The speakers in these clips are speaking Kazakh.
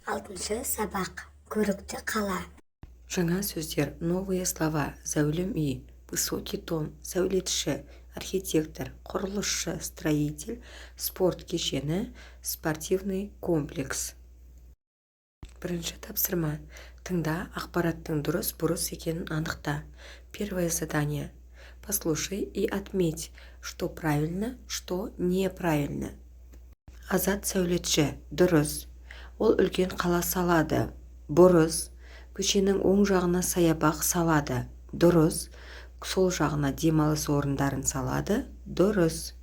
Алтыншы сабақ. Көрікті қала. Жаңа сөздер: новые слова, зәулім үй, высокий дом, сәулетші, архитектор, құрылысшы, строитель, спорт кешені, спортивный комплекс. Бірінші тапсырма. Тыңда, ақпараттың дұрыс-бұрыс екенін анықта. Первое задание. Послушай и отметь, что правильно, что неправильно. Азат сәулетші, дұрыс. Ол үлкен қала салады. Бұрыс. Көшенің оң жағына саябақ салады. Дұрыс. Сол жағына демалыс орындарын салады. Дұрыс.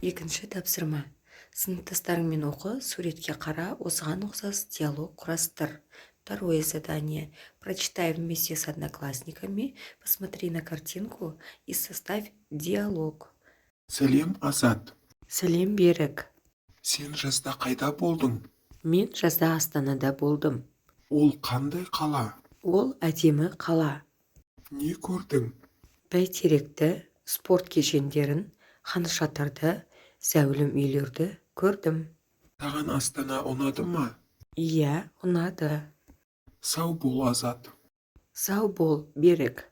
Екінші тапсырма. Сыныптастарыңмен оқы, суретке қара, осыған ұқсас диалог құрастыр. Второе задание. Прочитай вместе с одноклассниками, посмотри на картинку и составь диалог. Сәлем, Азат. Сәлем, Берік. Сен жазда қайда болдың? Мен жазда Астанада болдым. Ол қандай қала? Ол әдемі қала. Не көрдің? Бәйтеректі, спорт кешендерін, хан шатырды, зәулім үйлерді көрдім. Саған Астана ұнады ма? Иә, ұнады. Сау бол, Азат. Сау бол, Берік.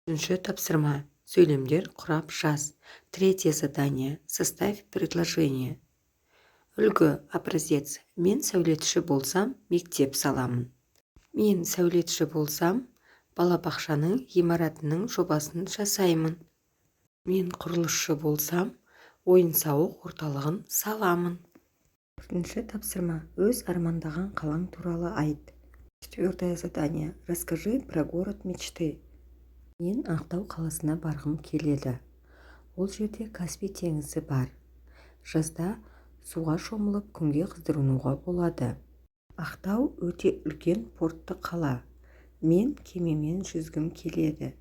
Үшінші тапсырма. Сөйлемдер құрап жаз. Третье задание. Составь предложение. Үлгі, образец. Мен сәулетші болсам, мектеп саламын. Мен сәулетші болсам, балабақшаның ғимаратының жобасын жасаймын. Мен құрылысшы болсам, ойын-сауық орталығын саламын. Төртінші тапсырма. Өз армандаған қалаң туралы айт. Четвертое задание. Расскажи про город мечты. Мен Ақтау қаласына барғым келеді. Ол жерде Каспий теңізі бар. Жазда суға шомылып күнге қыздырынуға болады. Ақтау өте үлкен портты қала. Мен кемемен жүзгім келеді.